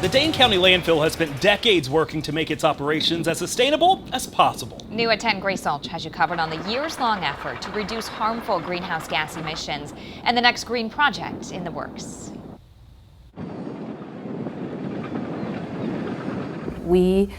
The Dane County Landfill has spent decades working to make its operations as sustainable as possible. New at 10, Grace Salch has you covered on the years-long effort to reduce harmful greenhouse gas emissions and the next green project in the works. We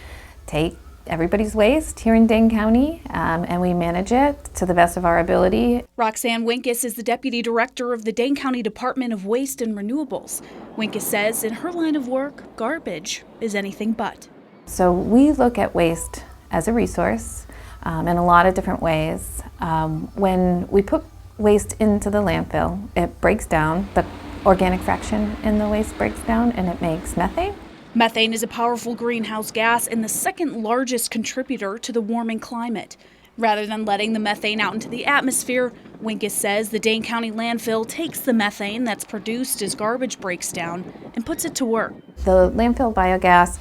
take everybody's waste here in Dane County and we manage it to the best of our ability. Roxanne Winkus is the Deputy Director of the Dane County Department of Waste and Renewables. Winkus says in her line of work, garbage is anything but. So we look at waste as a resource in a lot of different ways. When we put waste into the landfill, it breaks down, the organic fraction in the waste breaks down and it makes methane. Methane is a powerful greenhouse gas and the second largest contributor to the warming climate. Rather than letting the methane out into the atmosphere, Winkus says the Dane County Landfill takes the methane that's produced as garbage breaks down and puts it to work. The landfill biogas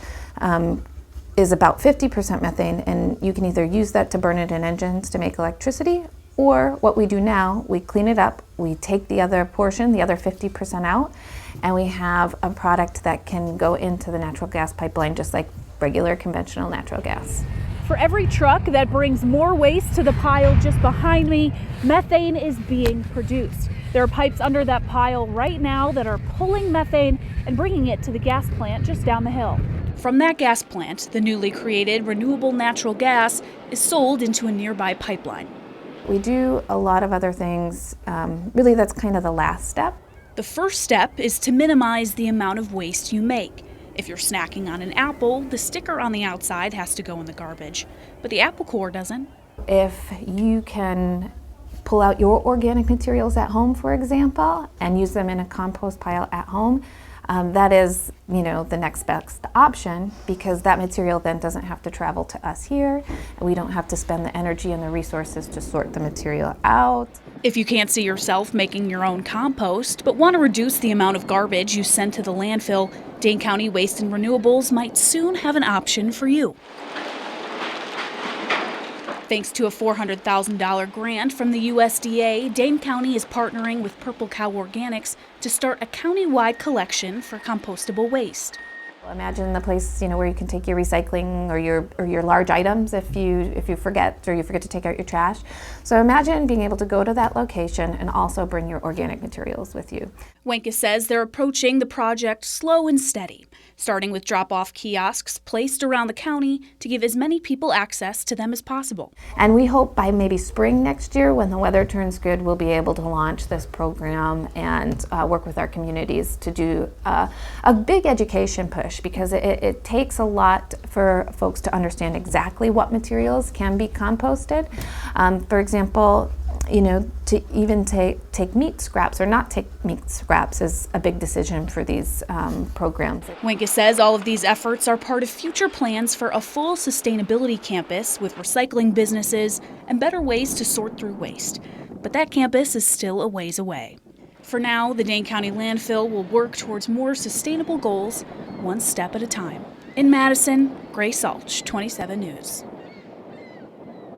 is about 50% methane, and you can either use that to burn it in engines to make electricity, or what we do now, we clean it up, we take the other portion, the other 50% out, and we have a product that can go into the natural gas pipeline just like regular conventional natural gas. For every truck that brings more waste to the pile just behind me, methane is being produced. There are pipes under that pile right now that are pulling methane and bringing it to the gas plant just down the hill. From that gas plant, the newly created renewable natural gas is sold into a nearby pipeline. We do a lot of other things. Really, that's kind of the last step. The first step is to minimize the amount of waste you make. If you're snacking on an apple, the sticker on the outside has to go in the garbage, but the apple core doesn't. If you can pull out your organic materials at home, for example, and use them in a compost pile at home, that is, the next best option, because that material then doesn't have to travel to us here, and we don't have to spend the energy and the resources to sort the material out. If you can't see yourself making your own compost, but want to reduce the amount of garbage you send to the landfill, Dane County Waste and Renewables might soon have an option for you. Thanks to a $400,000 grant from the USDA, Dane County is partnering with Purple Cow Organics to start a county-wide collection for compostable waste. Imagine the place, where you can take your recycling or your large items if you forget to take out your trash. So imagine being able to go to that location and also bring your organic materials with you. Winkus says they're approaching the project slow and steady, starting with drop-off kiosks placed around the county to give as many people access to them as possible. And we hope by maybe spring next year, when the weather turns good, we'll be able to launch this program and work with our communities to do a big education push, because it takes a lot for folks to understand exactly what materials can be composted. For example, to even take meat scraps or not take meat scraps is a big decision for these programs. Winkus says all of these efforts are part of future plans for a full sustainability campus with recycling businesses and better ways to sort through waste. But that campus is still a ways away. For now, the Dane County Landfill will work towards more sustainable goals, one step at a time. In Madison, Grace Salch, 27 News.